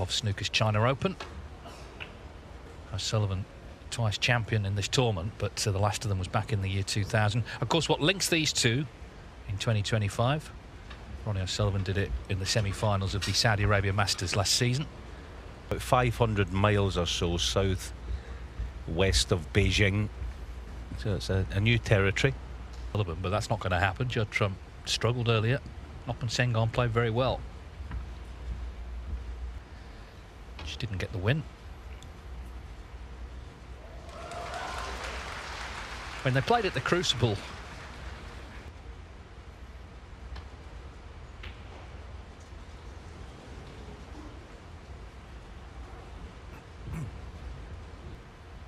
of Snooker's China Open. O'Sullivan, twice champion in this tournament, but the last of them was back in the year 2000. Of course, what links these two in 2025, Ronnie O'Sullivan did it in the semi-finals of the Saudi Arabia Masters last season. About 500 miles or so south west of Beijing, so it's a new territory. But that's not going to happen. Judd Trump struggled earlier. Noppen Sengon played very well. Just didn't get the win. When they played at the Crucible,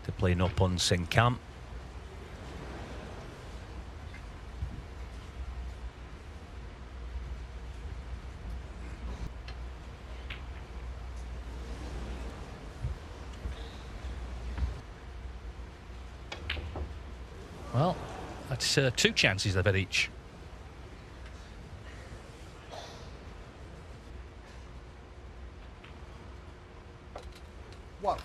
to play Noppen Sengon. well, that's two chances they've had each. One.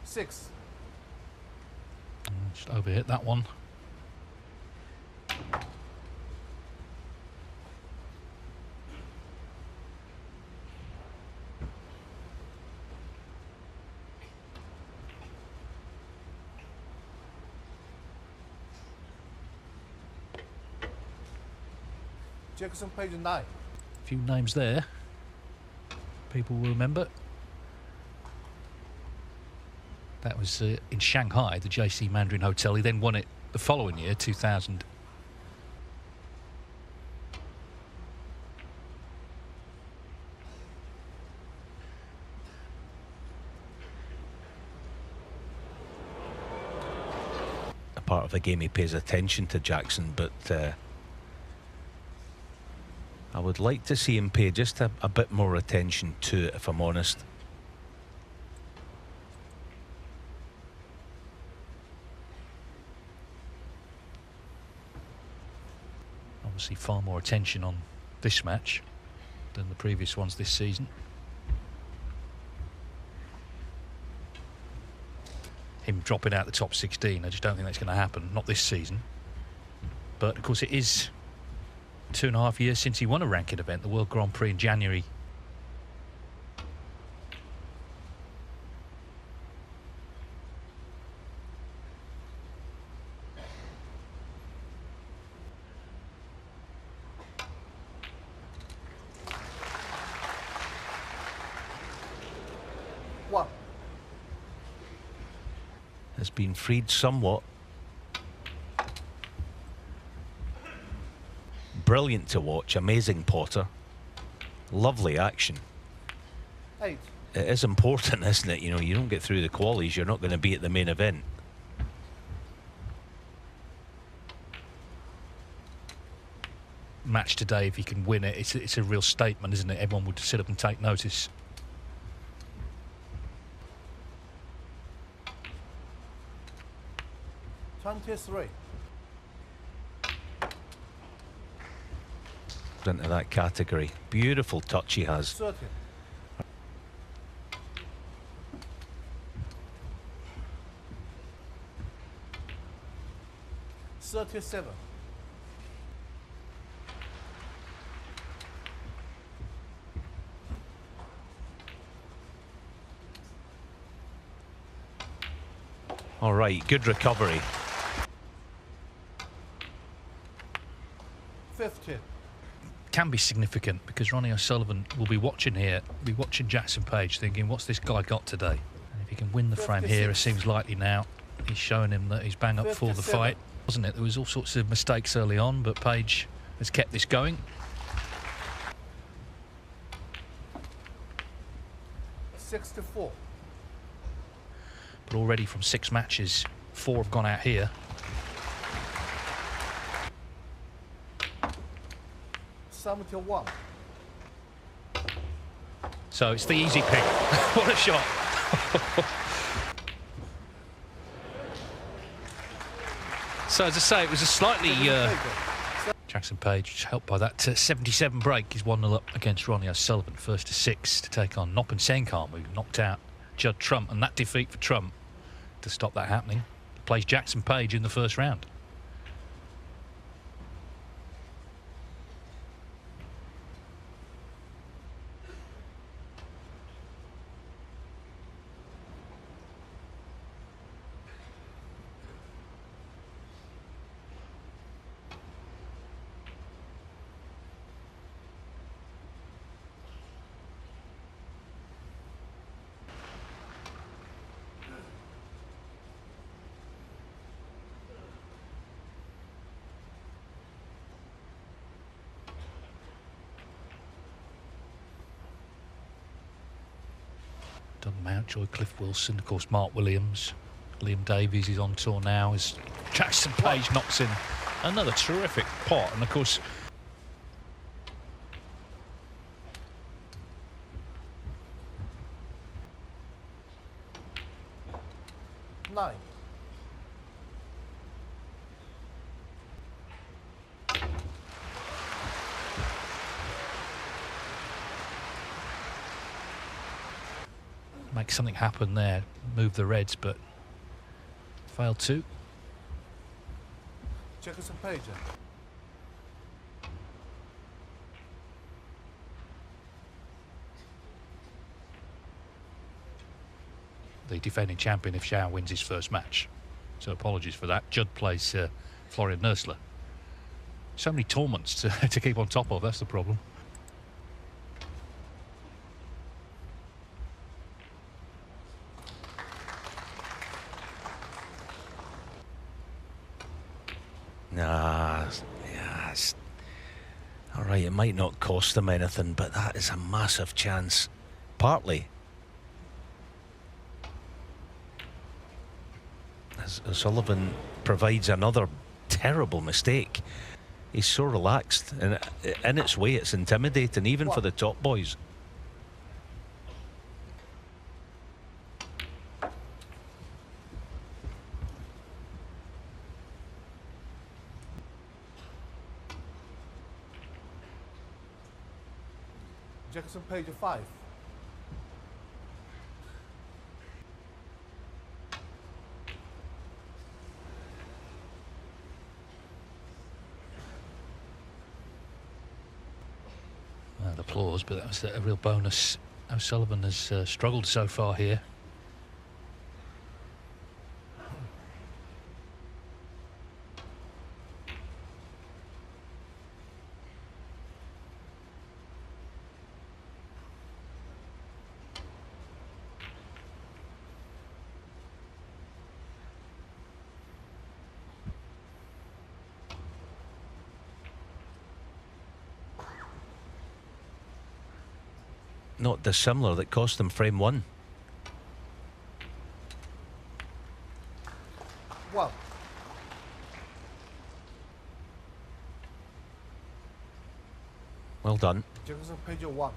Six. Just overhit that one. Jackson, page 9. A few names there. People will remember. That was in Shanghai, the JC Mandarin Hotel. He then won it the following year, 2000. A part of the game he pays attention to, Jackson, but I would like to see him pay just a bit more attention to it, if I'm honest. Obviously far more attention on this match than the previous ones this season. Him dropping out the top 16, I just don't think that's going to happen, not this season. But of course it is 2.5 years since he won a ranking event, the World Grand Prix in January. One. Has been freed somewhat. Brilliant to watch, amazing potter. Lovely action. 8. It is important, isn't it? You know, you don't get through the qualies, you're not going to be at the main event. Match today, if he can win it, it's a real statement, isn't it? Everyone would sit up and take notice. $23. Into that category. Beautiful touch he has. 30. $37. All right, good recovery. 50. Can be significant because Ronnie O'Sullivan will be watching here, be watching Jackson Page thinking, what's this guy got today? And if he can win the frame here, it seems likely now. He's showing him that he's bang up for the fight, wasn't it? There was all sorts of mistakes early on, but Page has kept this going. 64. But already from 6 matches, 4 have gone out here. 71. So it's the easy pick. What a shot. So as I say, it was a slightly... Jackson Page, helped by that 77 break, he's 1-0 up against Ronnie O'Sullivan, first to 6 to take on Noppen Senkarm, who knocked out Judd Trump, and that defeat for Trump, to stop that happening, plays Jackson Page in the first round. Doug Mountjoy, Cliff Wilson, of course Mark Williams, Liam Davies is on tour now as Jackson Page knocks in another terrific pot, and of course 9. make something happen there, move the Reds, but failed to. Jefferson Page. The defending champion if Xiao wins his first match. So apologies for that. Judd plays Florian Nursler. So many tournaments to keep on top of, that's the problem. Nah, yes. All right, it might not cost them anything, but that is a massive chance. Partly as O'Sullivan provides another terrible mistake. He's so relaxed, and in its way it's intimidating even for the top boys. Jackson Page 5. Applause, but that was a real bonus. O'Sullivan has struggled so far here. Not dissimilar that cost them frame one. Well, well done. Jefferson Page 1.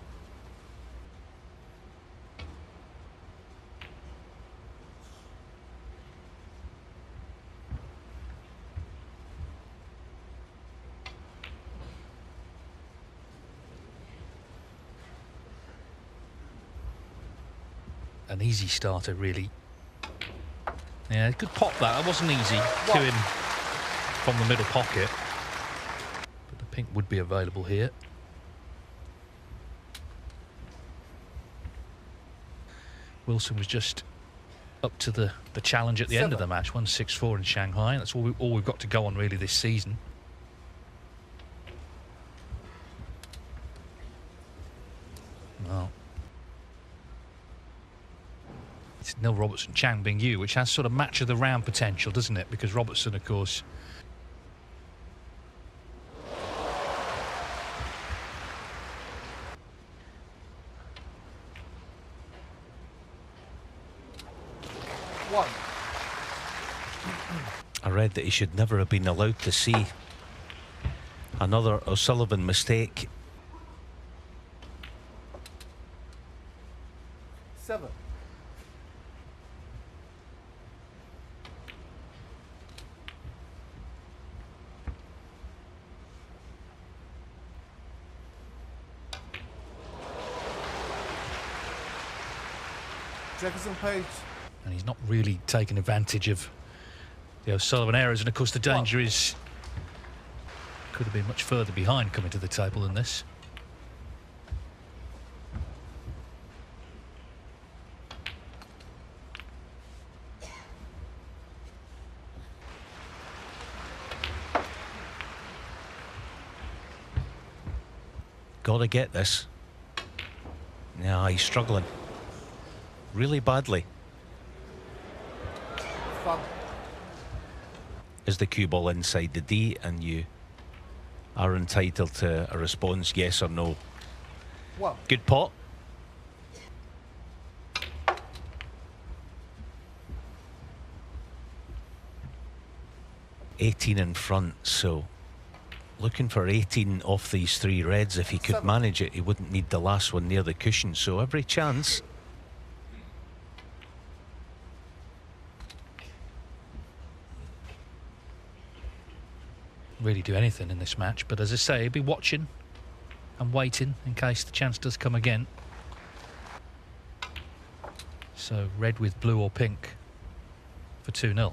An easy starter, really. Yeah, good pop that. That wasn't easy to him from the middle pocket. But the pink would be available here. Wilson was just up to the challenge at the end of the match. 1-6-4 in Shanghai. That's all we've got to go on really this season. Well, it's Neil Robertson, Chang Bing-Yu, which has sort of match of the round potential, doesn't it? Because Robertson, of course, I read that he should never have been allowed to see another O'Sullivan mistake. 7. Jefferson Page. And he's not really taking advantage of the O'Sullivan errors. And of course, the danger is could have been much further behind coming to the table than this. Got to get this. Yeah, he's struggling really badly. Fun. Is the cue ball inside the D and you are entitled to a response, yes or no? 1. Good pot. $18 in front, so looking for 18 off these 3 reds. If he could 7. manage it, he wouldn't need the last one near the cushion, so every chance. Really do anything in this match, but as I say, he'll be watching and waiting in case the chance does come again. So red with blue or pink for 2-0.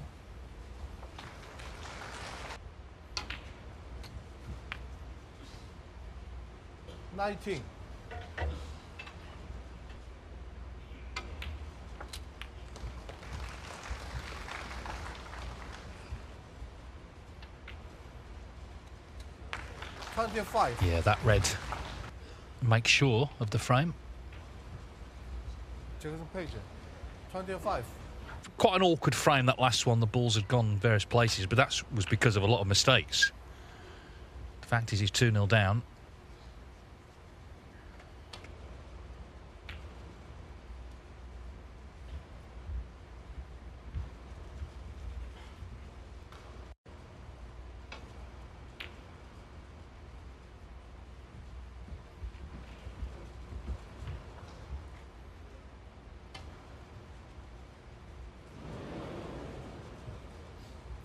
$19. $25. Yeah, that red makes sure of the frame. Jefferson Page. 25. Quite an awkward frame, that last one. The balls had gone various places, but that was because of a lot of mistakes. The fact is he's 2-0 down.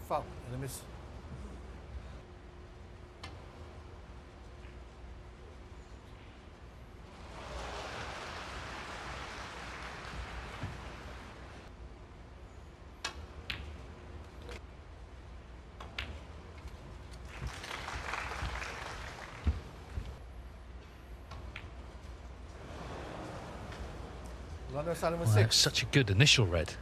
Foul. And a miss. Runner side number Well, 6. such a good initial red.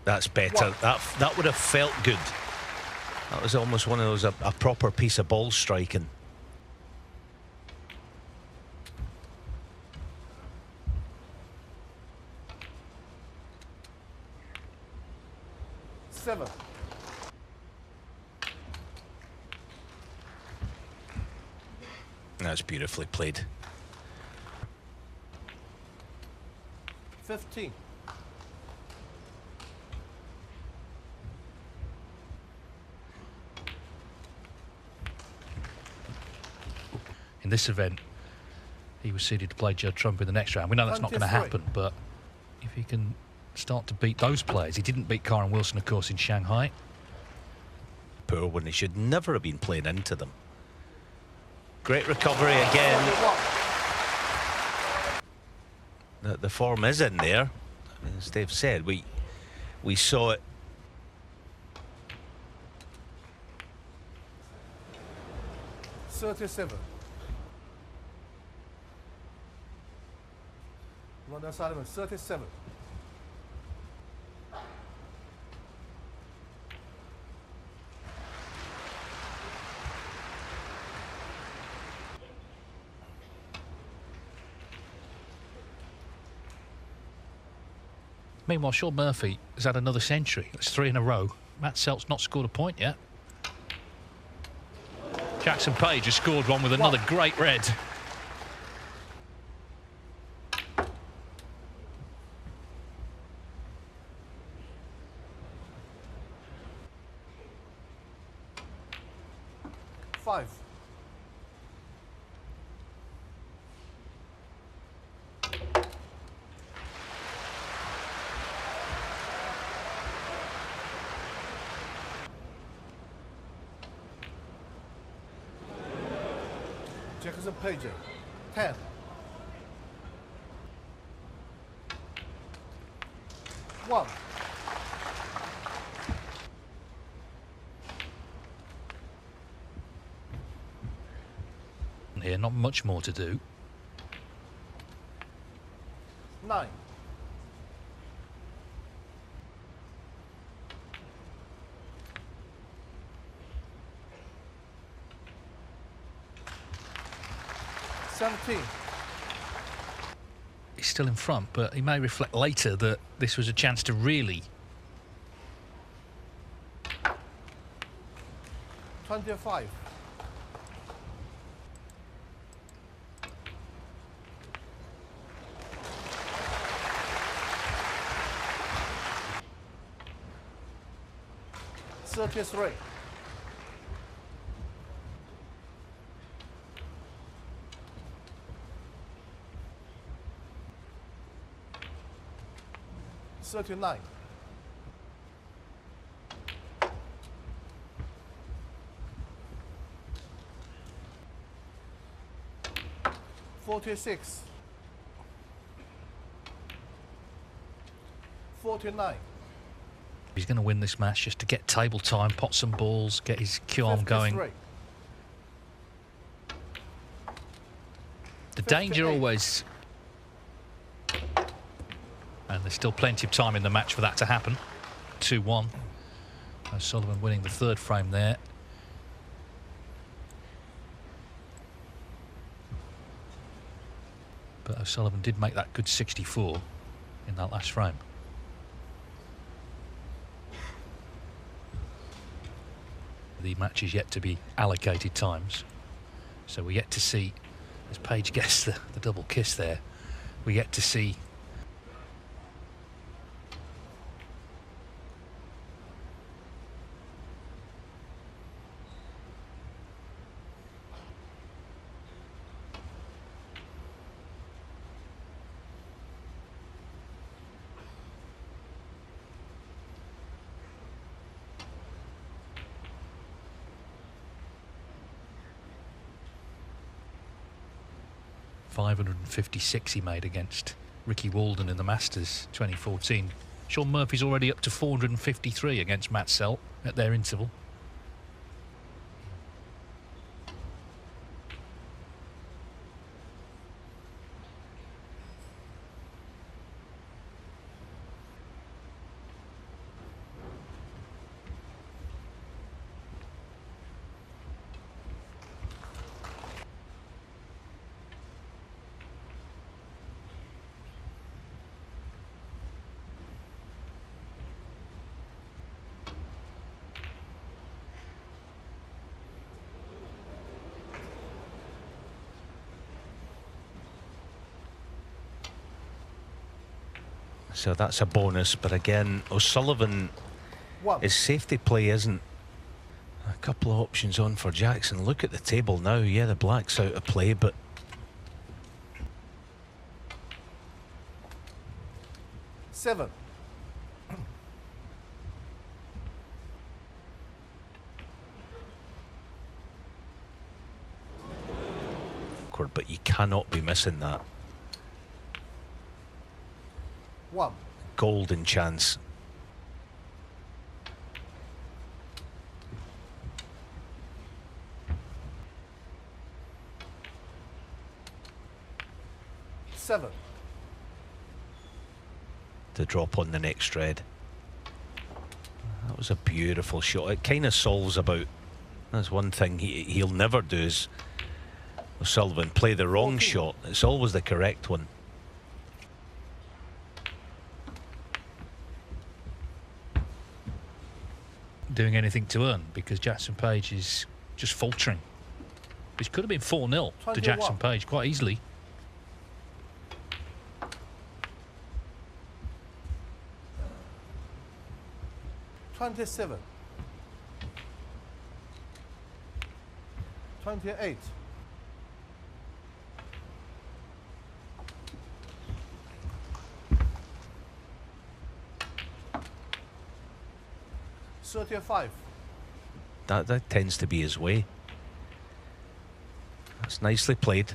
That's better. That would have felt good. That was almost one of those, a proper piece of ball striking. $7. That's beautifully played. 15. In this event, he was seeded to play Judd Trump in the next round. We know that's not going to 23. happen, but if he can start to beat those players. He didn't beat Karen Wilson, of course, in Shanghai. Poor one, he should never have been playing into them. Great recovery again. The form is in there. As Dave said, we saw it. $37. Runner side number 37. Meanwhile, Sean Murphy has had another century. That's 3 in a row. Matt Selt's not scored a point yet. Jackson Page has scored one with another great red. Five. Jackson Page. 10. One. Here, not much more to do. 9. He's still in front, but he may reflect later that this was a chance to really 25. $33. $39. 46. 49. He's going to win this match just to get table time, pot some balls, get his cue arm going. 53. The danger 58. always... And there's still plenty of time in the match for that to happen. 2-1. O'Sullivan winning the third frame there. But O'Sullivan did make that good 64 in that last frame. The match is yet to be allocated times. So we yet to see, as Page gets the double kiss there, we yet to see .556 he made against Ricky Walden in the Masters 2014. Sean Murphy's already up to 453 against Matt Selt at their interval. So that's a bonus, but again, O'Sullivan, his safety play isn't. A couple of options on for Jackson. Look at the table now. Yeah, the black's out of play, but 7. but you cannot be missing that. 1. Golden chance. $7. To drop on the next red. That was a beautiful shot. It kind of solves about. That's one thing he'll never do is O'Sullivan play the wrong 14. shot. It's always the correct one. doing anything to earn because Jackson Page is just faltering. Which could have been 4-0 to Jackson Page quite easily. $27. 28. 35. That tends to be his way. That's nicely played.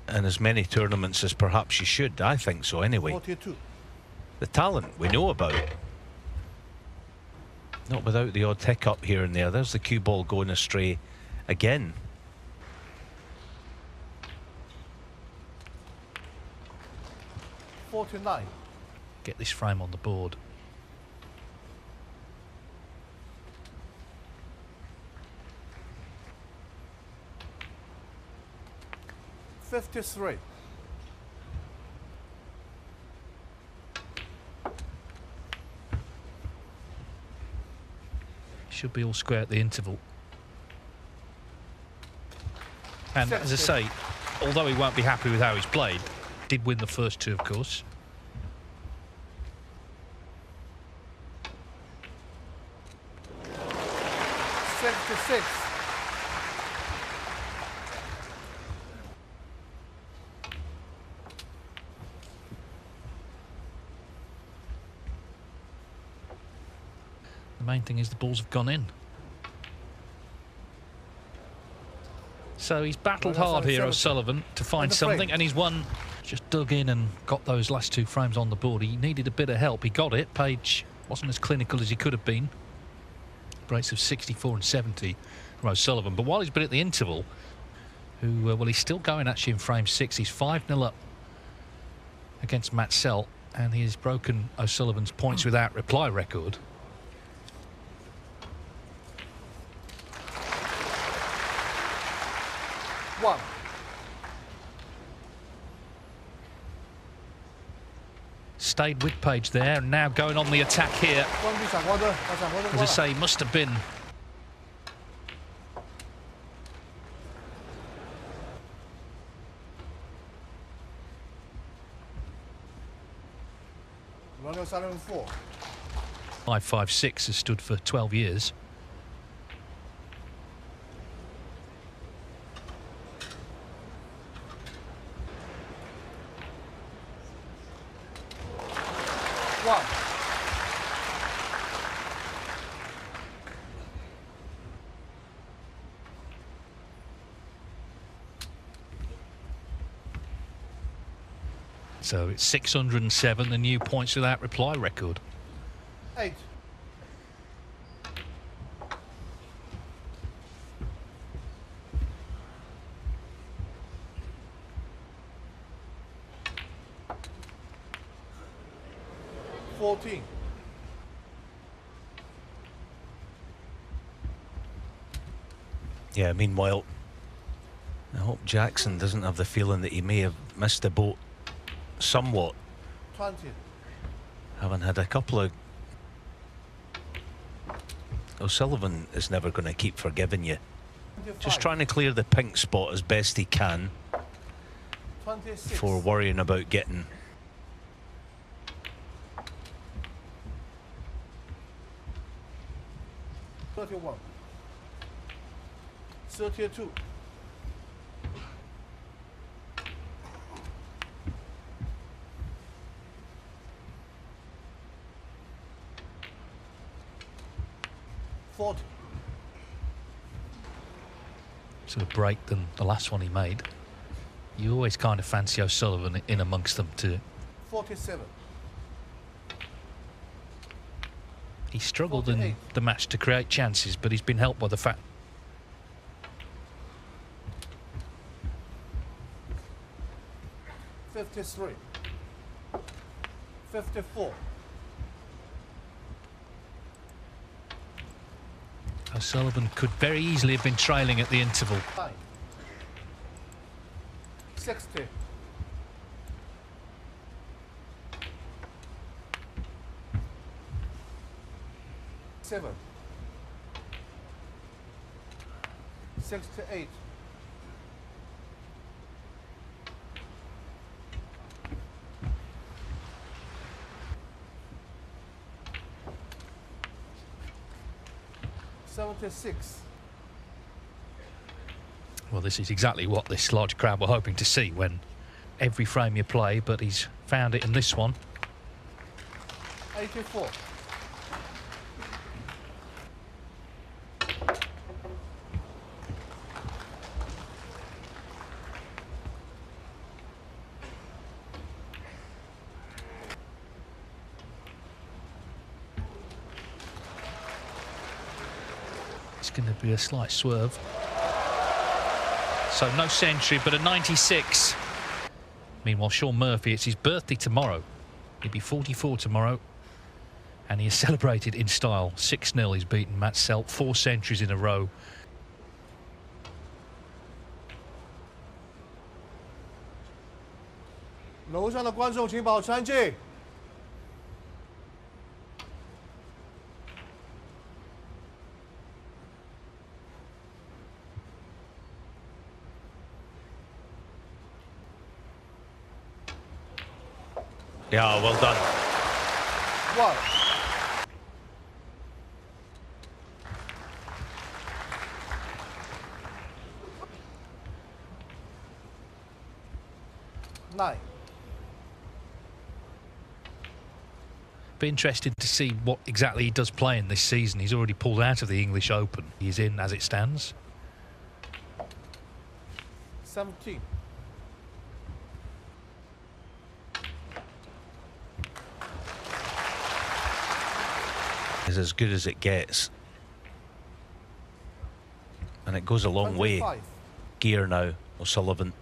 And as many tournaments as perhaps you should. I think so anyway. 42. The talent we know about. Not without the odd hiccup here and there. There's the cue ball going astray again. $49. Get this frame on the board. $53. Should be all square at the interval. And as I say, although he won't be happy with how he's played, did win the first two, of course. $76. The main thing is the balls have gone in. So he's battled hard here, O'Sullivan, to find something, and he's won. Just dug in and got those last two frames on the board. He needed a bit of help. He got it. Page wasn't as clinical as he could have been. Breaks of 64 and 70 from O'Sullivan. But while he's been at the interval, well, he's still going actually in frame 6. He's 5-0 up against Matsell, and he's broken O'Sullivan's points without reply record. One. Stayed with Page there, and now going on the attack here. As I say, must have been. Ronnie O'Sullivan 4. 5-5-6 has stood for 12 years. One. So it's 607, the new points without reply record. 8. $14. Yeah, meanwhile, I hope Jackson doesn't have the feeling that he may have missed the boat somewhat. 20. Having had a couple of... O'Sullivan is never going to keep forgiving you. 25. Just trying to clear the pink spot as best he can 26. before worrying about getting... $31. 32. $40. Sort of break than the last one he made. You always kind of fancy O'Sullivan in amongst them too. 47. He struggled in 48. the match to create chances, but he's been helped by the fact. 53. 54. O'Sullivan could very easily have been trailing at the interval. 9. 60. 67. 68. $76. Well, this is exactly what this large crowd were hoping to see when every frame you play, but he's found it in this one. 84. It's going to be a slight swerve. So no century, but a 96. Meanwhile, Sean Murphy, it's his birthday tomorrow. He'll be 44 tomorrow. And he has celebrated in style. 6-0, he's beaten Matt Selt, 4 centuries in a row. 楼上的观众请保持安静。Yeah, well done. 1. Nine. Be interested to see what exactly he does play in this season. He's already pulled out of the English Open. He's in as it stands. 17. Is as good as it gets. And it goes a long way. 25. Gear now, O'Sullivan.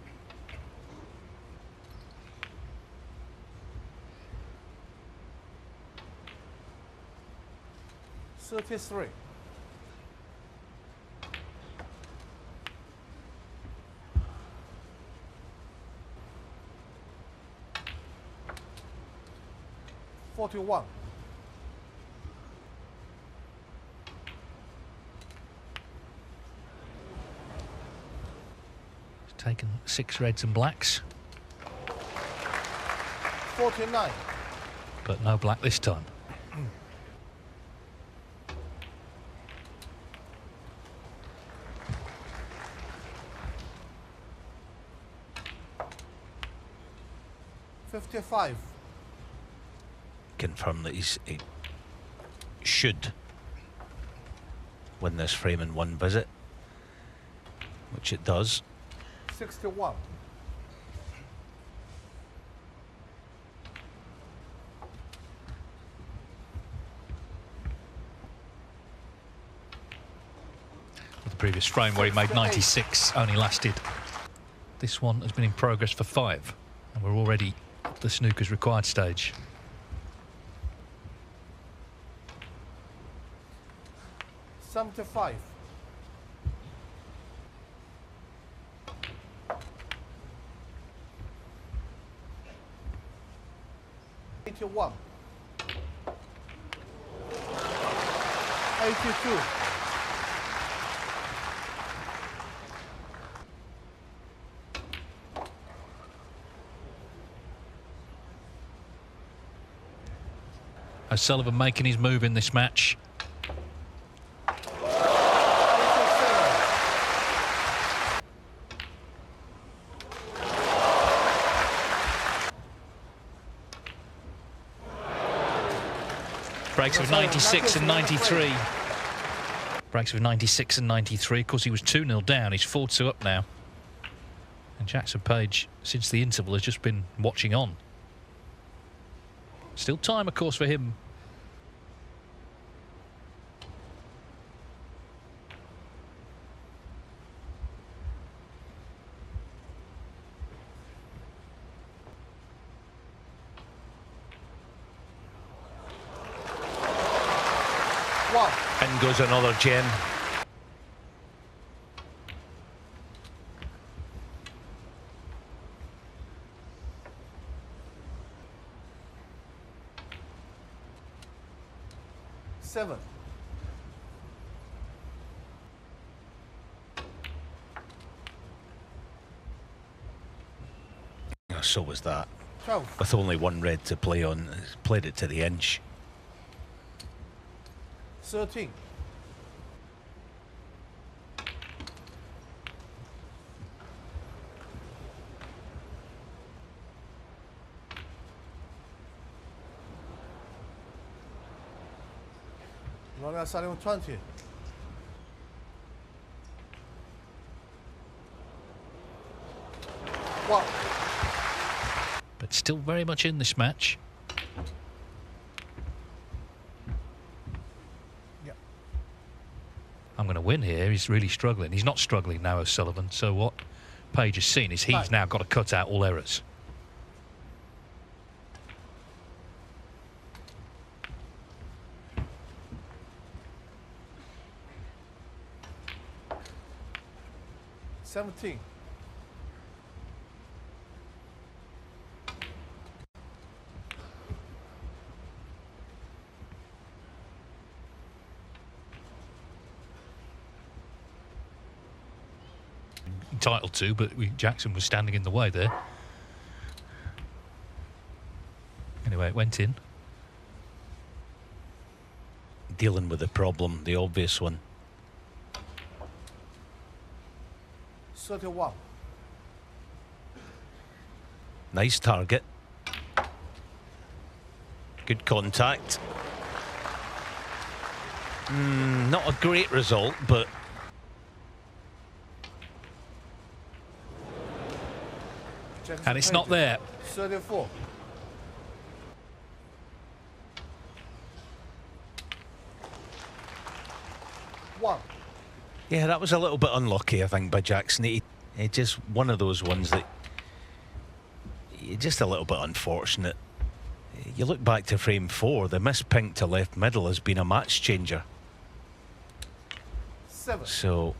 $33. $41. He's taken 6 reds and blacks, 49. but no black this time. $55. Confirm that he should win this frame in one visit, which it does. 61. The previous frame where he made 96 only lasted. This one has been in progress for 5, and we're already at the snooker's required stage. $75. $81. 82. O'Sullivan making his move in this match. Breaks with 96 and 93. Breaks with 96 and 93. Of course, he was 2-0 down. He's 4-2 up now. And Jackson Page, since the interval, has just been watching on. Still time, of course, for him. In goes another gem. $7. so was that. 12. With only one red to play on, played it to the inch. 13. Ronnie outside on 20. One. But still very much in this match. Yep. I'm going to win here. He's really struggling. He's not struggling now, O'Sullivan. So what Page has seen is he's now got to cut out all errors. $17. Entitled to, but Jackson was standing in the way there. Anyway, it went in. Dealing with the problem, the obvious one. 31. Nice target. Good contact. Not a great result, but And it's not there. 34. One. yeah, that was a little bit unlucky, I think, by Jackson. He just one of those ones that just a little bit unfortunate. You look back to frame 4, the missed pink to left middle has been a match changer. 7. So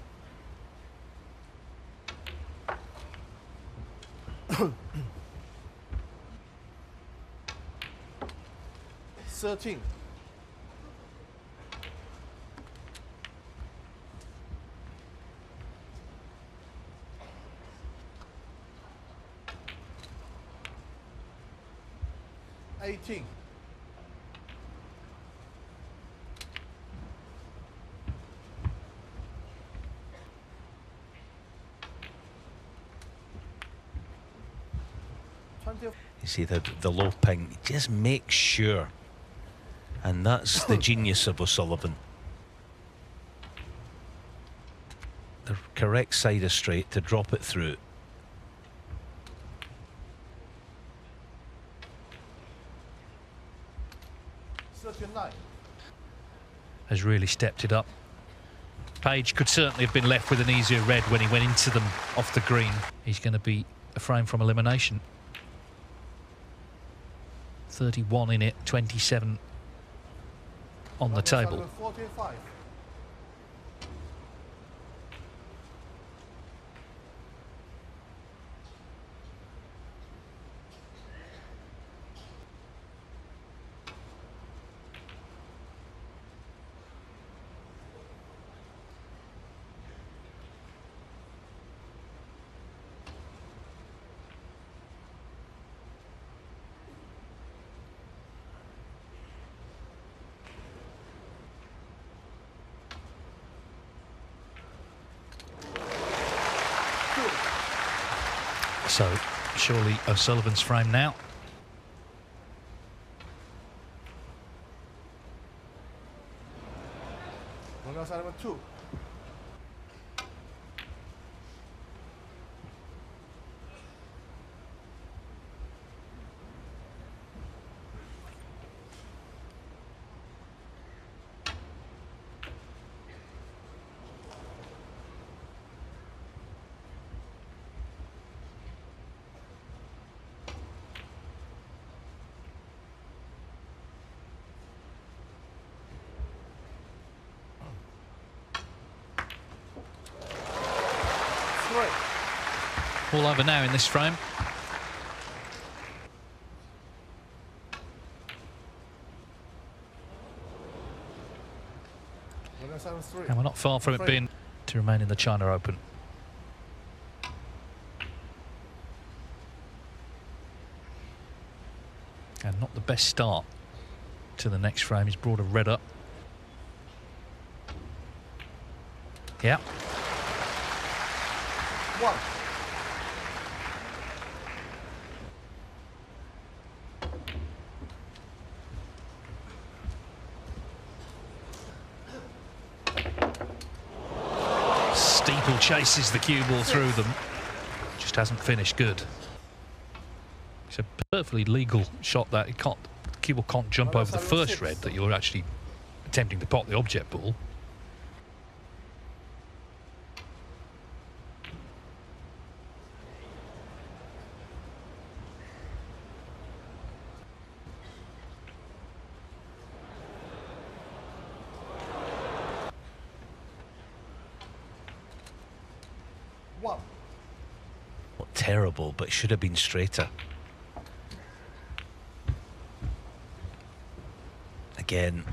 13. $18. you see the low pink, just make sure. And that's the genius of O'Sullivan. The correct side of straight to drop it through. Has really stepped it up. Page could certainly have been left with an easier red when he went into them off the green. He's going to be a frame from elimination. 31 in it, 27 on the table. 45. So surely O'Sullivan's frame now. Number 2. All over now in this frame. And we're not far from it being to remain in the China Open. And not the best start to the next frame. He's brought a red up. Yeah. 1. Steeple chases the cue ball through them. Just hasn't finished good. It's a perfectly legal shot that it can't, the cue ball can't jump over the first red that you're actually attempting to pot the object ball. Not terrible, but should have been straighter. Again.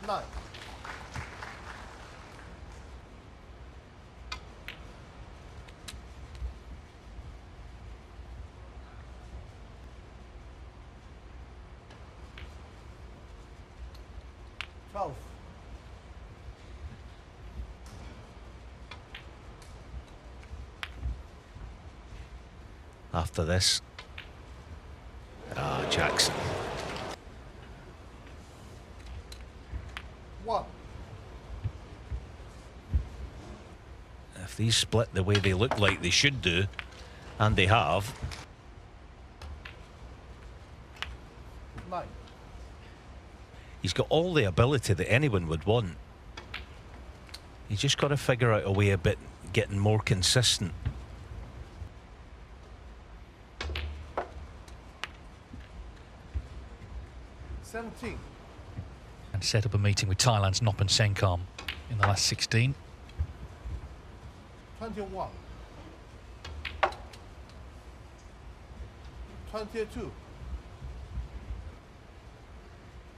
Nine. Twelve. After this. Jackson. 1. If these split the way they look like they should do, and they have. 9. He's got all the ability that anyone would want. He's just got to figure out a way a bit getting more consistent. And set up a meeting with Thailand's Nopan Senkam in the last 16. 21. 22.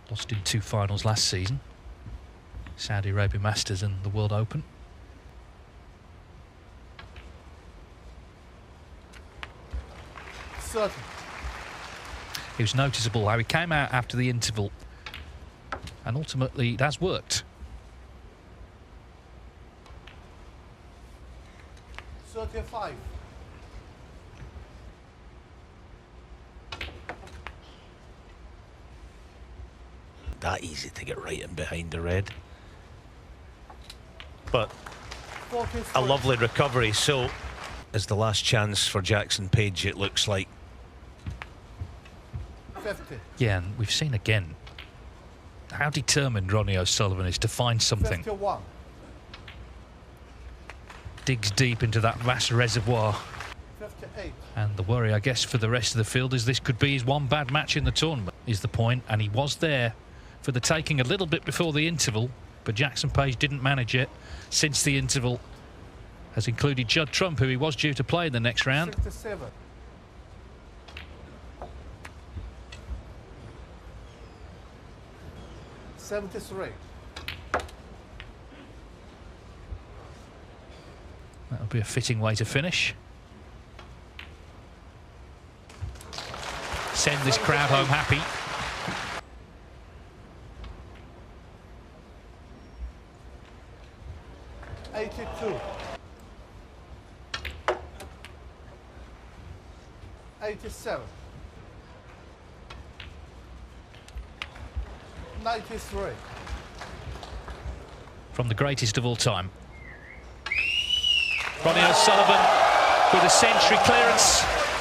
Lost in 2 finals last season. Saudi Arabia Masters and the World Open. It was noticeable how he came out after the interval, and ultimately it has worked. 35. That easy to get right in behind the red. But 43. a lovely recovery. So is the last chance for Jackson Page, it looks like. 50. Yeah, and we've seen again how determined Ronnie O'Sullivan is to find something. 51. Digs deep into that vast reservoir. 58. And the worry, I guess, for the rest of the field is this could be his one bad match in the tournament, is the point. And he was there for the taking a little bit before the interval, but Jackson Page didn't manage it since the interval has included Judd Trump, who he was due to play in the next round. 67. 73. That'll be a fitting way to finish. Send this crowd home happy. $82. 87. 93. From the greatest of all time, Ronnie O'Sullivan with a century clearance.